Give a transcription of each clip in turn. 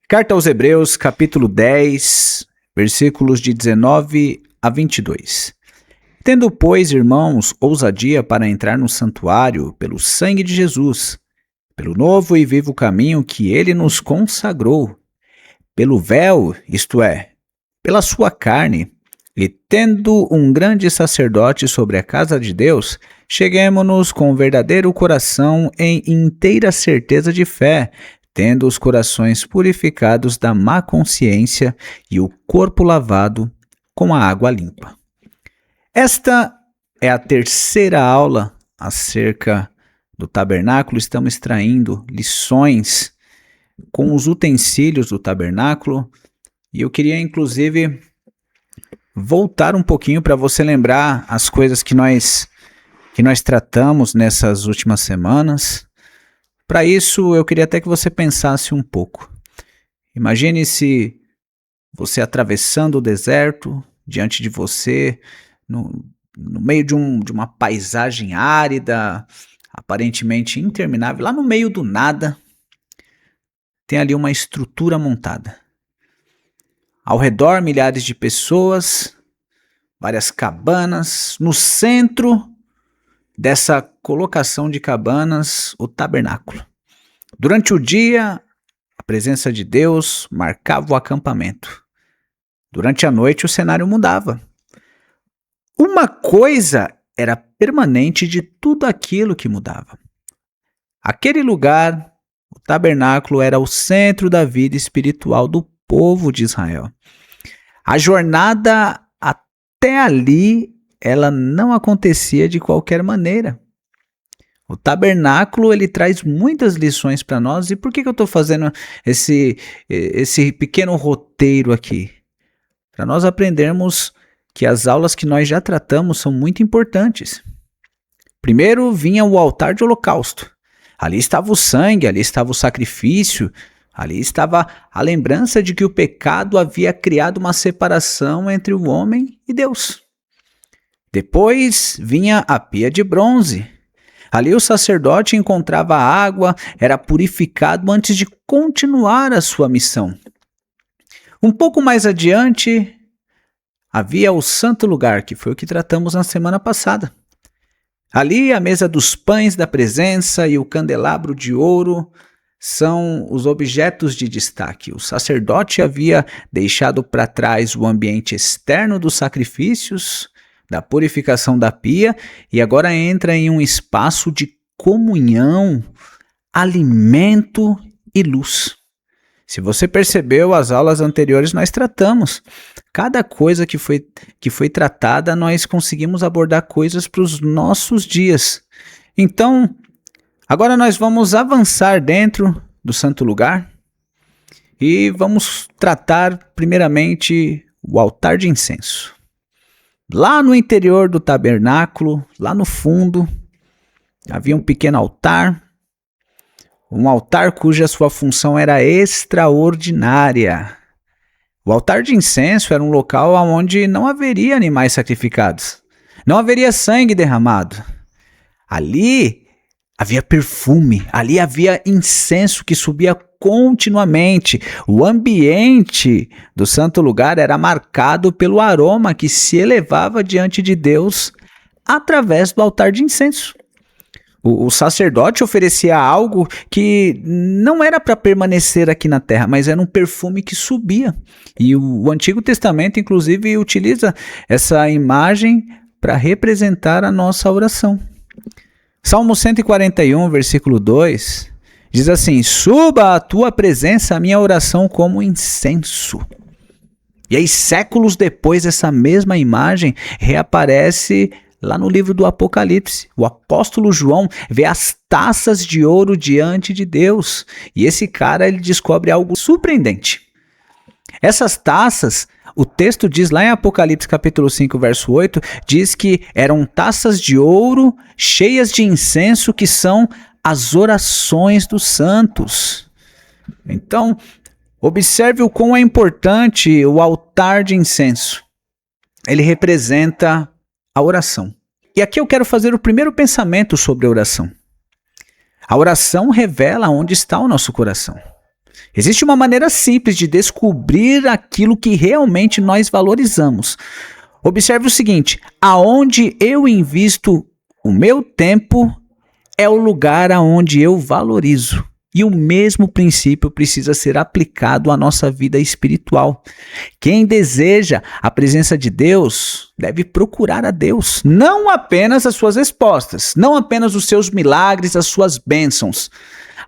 Carta aos Hebreus, capítulo 10, versículos de 19 a 22. Tendo, pois, irmãos, ousadia para entrar no santuário pelo sangue de Jesus, pelo novo e vivo caminho que ele nos consagrou, pelo véu, isto é, pela sua carne, e tendo um grande sacerdote sobre a casa de Deus, cheguemo-nos com verdadeiro coração em inteira certeza de fé, tendo os corações purificados da má consciência e o corpo lavado com a água limpa. Esta é a terceira aula acerca do tabernáculo. Estamos extraindo lições com os utensílios do tabernáculo e eu queria inclusive voltar um pouquinho para você lembrar as coisas que nós tratamos nessas últimas semanas. Para isso, eu queria até que você pensasse um pouco. Imagine se você atravessando o deserto, diante de você, no meio de uma paisagem árida, aparentemente interminável, lá no meio do nada, tem ali uma estrutura montada. Ao redor, milhares de pessoas, várias cabanas, no centro dessa colocação de cabanas, o tabernáculo. Durante o dia, a presença de Deus marcava o acampamento. Durante a noite, o cenário mudava. Uma coisa era permanente de tudo aquilo que mudava. Aquele lugar, o tabernáculo, era o centro da vida espiritual do povo de Israel. A jornada até ali, ela não acontecia de qualquer maneira. O tabernáculo, ele traz muitas lições para nós. E por que eu estou fazendo esse pequeno roteiro aqui? Para nós aprendermos que as aulas que nós já tratamos são muito importantes. Primeiro vinha o altar de holocausto. Ali estava o sangue, ali estava o sacrifício, ali estava a lembrança de que o pecado havia criado uma separação entre o homem e Deus. Depois vinha a pia de bronze. Ali o sacerdote encontrava água, era purificado antes de continuar a sua missão. Um pouco mais adiante, havia o santo lugar, que foi o que tratamos na semana passada. Ali a mesa dos pães da presença e o candelabro de ouro são os objetos de destaque. O sacerdote havia deixado para trás o ambiente externo dos sacrifícios, da purificação da pia, e agora entra em um espaço de comunhão, alimento e luz. Se você percebeu, as aulas anteriores nós tratamos. Cada coisa que foi tratada, nós conseguimos abordar coisas para os nossos dias. Então, agora nós vamos avançar dentro do santo lugar e vamos tratar primeiramente o altar de incenso. Lá no interior do tabernáculo, lá no fundo, havia um pequeno altar, um altar cuja sua função era extraordinária. O altar de incenso era um local onde não haveria animais sacrificados, não haveria sangue derramado. Ali havia perfume, ali havia incenso que subia continuamente. O ambiente do santo lugar era marcado pelo aroma que se elevava diante de Deus através do altar de incenso. O sacerdote oferecia algo que não era para permanecer aqui na terra, mas era um perfume que subia. E o Antigo Testamento, inclusive, utiliza essa imagem para representar a nossa oração. Salmo 141, versículo 2, diz assim: suba à tua presença a minha oração como incenso. E aí, séculos depois, essa mesma imagem reaparece lá no livro do Apocalipse. O apóstolo João vê as taças de ouro diante de Deus. E esse cara, ele descobre algo surpreendente. Essas taças, o texto diz lá em Apocalipse capítulo 5, verso 8, diz que eram taças de ouro cheias de incenso, que são as orações dos santos. Então, observe o quão é importante o altar de incenso. Ele representa a oração. E aqui eu quero fazer o primeiro pensamento sobre a oração. A oração revela onde está o nosso coração. Existe uma maneira simples de descobrir aquilo que realmente nós valorizamos. Observe o seguinte: aonde eu invisto o meu tempo é o lugar aonde eu valorizo. E o mesmo princípio precisa ser aplicado à nossa vida espiritual. Quem deseja a presença de Deus deve procurar a Deus, não apenas as suas respostas, não apenas os seus milagres, as suas bênçãos.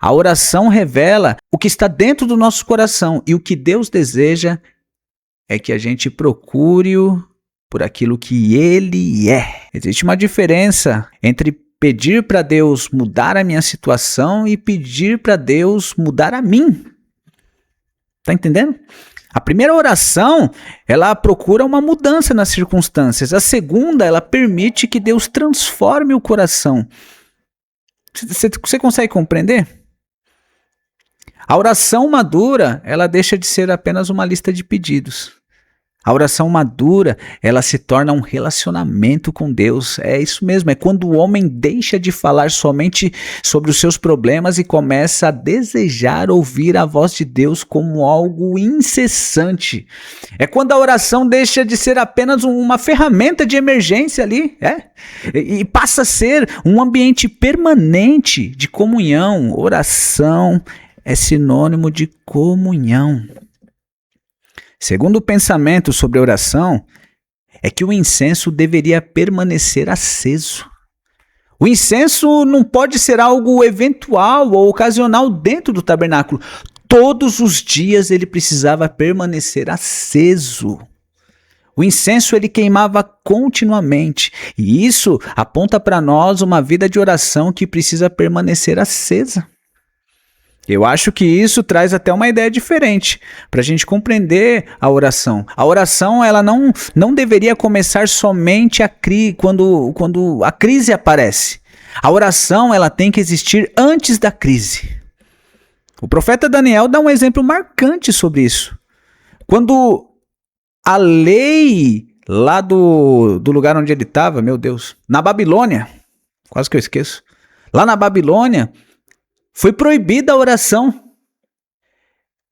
A oração revela o que está dentro do nosso coração, e o que Deus deseja é que a gente procure-o por aquilo que Ele é. Existe uma diferença entre pedir para Deus mudar a minha situação e pedir para Deus mudar a mim. Tá entendendo? A primeira oração, ela procura uma mudança nas circunstâncias. A segunda, ela permite que Deus transforme o coração. Você consegue compreender? A oração madura, ela deixa de ser apenas uma lista de pedidos. A oração madura, ela se torna um relacionamento com Deus. É isso mesmo, é quando o homem deixa de falar somente sobre os seus problemas e começa a desejar ouvir a voz de Deus como algo incessante. É quando a oração deixa de ser apenas uma ferramenta de emergência ali, e passa a ser um ambiente permanente de comunhão. Oração é sinônimo de comunhão. Segundo pensamento sobre oração, é que o incenso deveria permanecer aceso. O incenso não pode ser algo eventual ou ocasional dentro do tabernáculo. Todos os dias ele precisava permanecer aceso. O incenso ele queimava continuamente, e isso aponta para nós uma vida de oração que precisa permanecer acesa. Eu acho que isso traz até uma ideia diferente para a gente compreender a oração. A oração ela não deveria começar somente quando a crise aparece. A oração ela tem que existir antes da crise. O profeta Daniel dá um exemplo marcante sobre isso. Quando a lei lá do lugar onde ele estava, meu Deus, na Babilônia, quase que eu esqueço, lá na Babilônia, foi proibida a oração.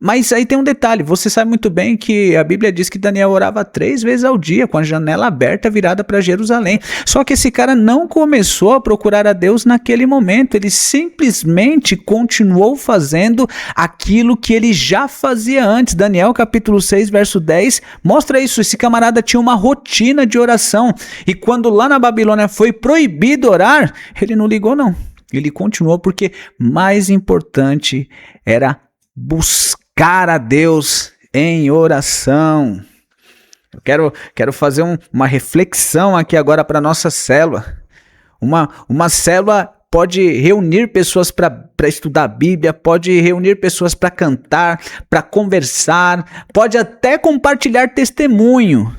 Mas aí tem um detalhe, você sabe muito bem que a Bíblia diz que Daniel orava 3 vezes ao dia, com a janela aberta virada para Jerusalém. Só que esse cara não começou a procurar a Deus naquele momento, ele simplesmente continuou fazendo aquilo que ele já fazia antes. Daniel capítulo 6, verso 10, mostra isso. Esse camarada tinha uma rotina de oração, e quando lá na Babilônia foi proibido orar, ele não ligou não. Ele continuou porque mais importante era buscar a Deus em oração. Eu quero fazer uma reflexão aqui agora para a nossa célula. Uma célula pode reunir pessoas para estudar a Bíblia, pode reunir pessoas para cantar, para conversar, pode até compartilhar testemunho.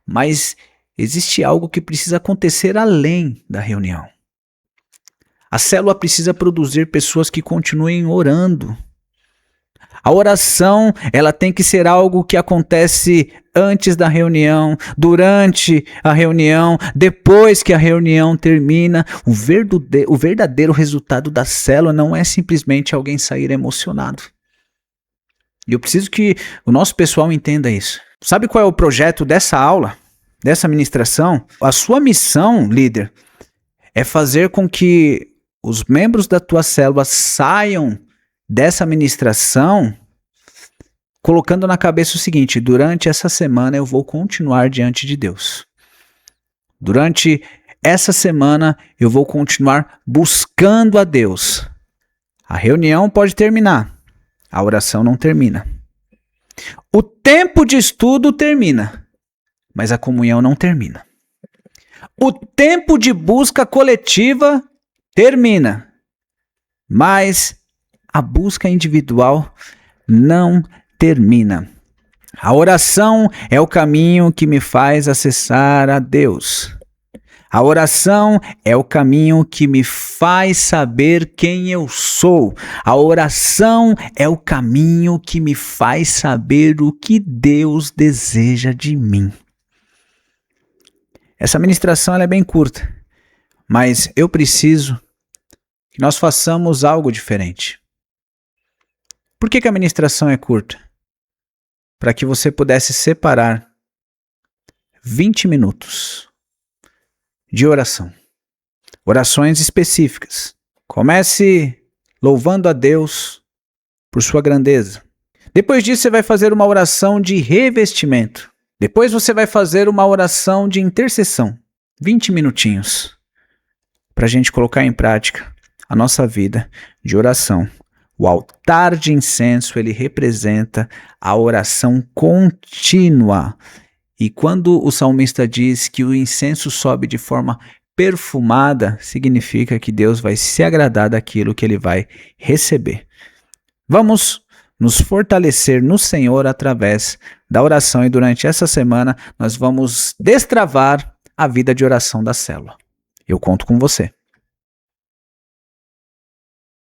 Mas existe algo que precisa acontecer além da reunião. A célula precisa produzir pessoas que continuem orando. A oração, ela tem que ser algo que acontece antes da reunião, durante a reunião, depois que a reunião termina. O verdadeiro resultado da célula não é simplesmente alguém sair emocionado. E eu preciso que o nosso pessoal entenda isso. Sabe qual é o projeto dessa aula, dessa ministração? A sua missão, líder, é fazer com que os membros da tua célula saiam dessa ministração colocando na cabeça o seguinte: durante essa semana eu vou continuar diante de Deus. Durante essa semana eu vou continuar buscando a Deus. A reunião pode terminar, a oração não termina. O tempo de estudo termina, mas a comunhão não termina. O tempo de busca coletiva termina, mas a busca individual não termina. A oração é o caminho que me faz acessar a Deus. A oração é o caminho que me faz saber quem eu sou. A oração é o caminho que me faz saber o que Deus deseja de mim. Essa ministração ela é bem curta, mas eu preciso que nós façamos algo diferente. Por que a ministração é curta? Para que você pudesse separar 20 minutos de oração. Orações específicas. Comece louvando a Deus por sua grandeza. Depois disso, você vai fazer uma oração de revestimento. Depois você vai fazer uma oração de intercessão. 20 minutinhos. Para a gente colocar em prática a nossa vida de oração. O altar de incenso, ele representa a oração contínua. E quando o salmista diz que o incenso sobe de forma perfumada, significa que Deus vai se agradar daquilo que ele vai receber. Vamos nos fortalecer no Senhor através da oração e durante essa semana nós vamos destravar a vida de oração da célula. Eu conto com você.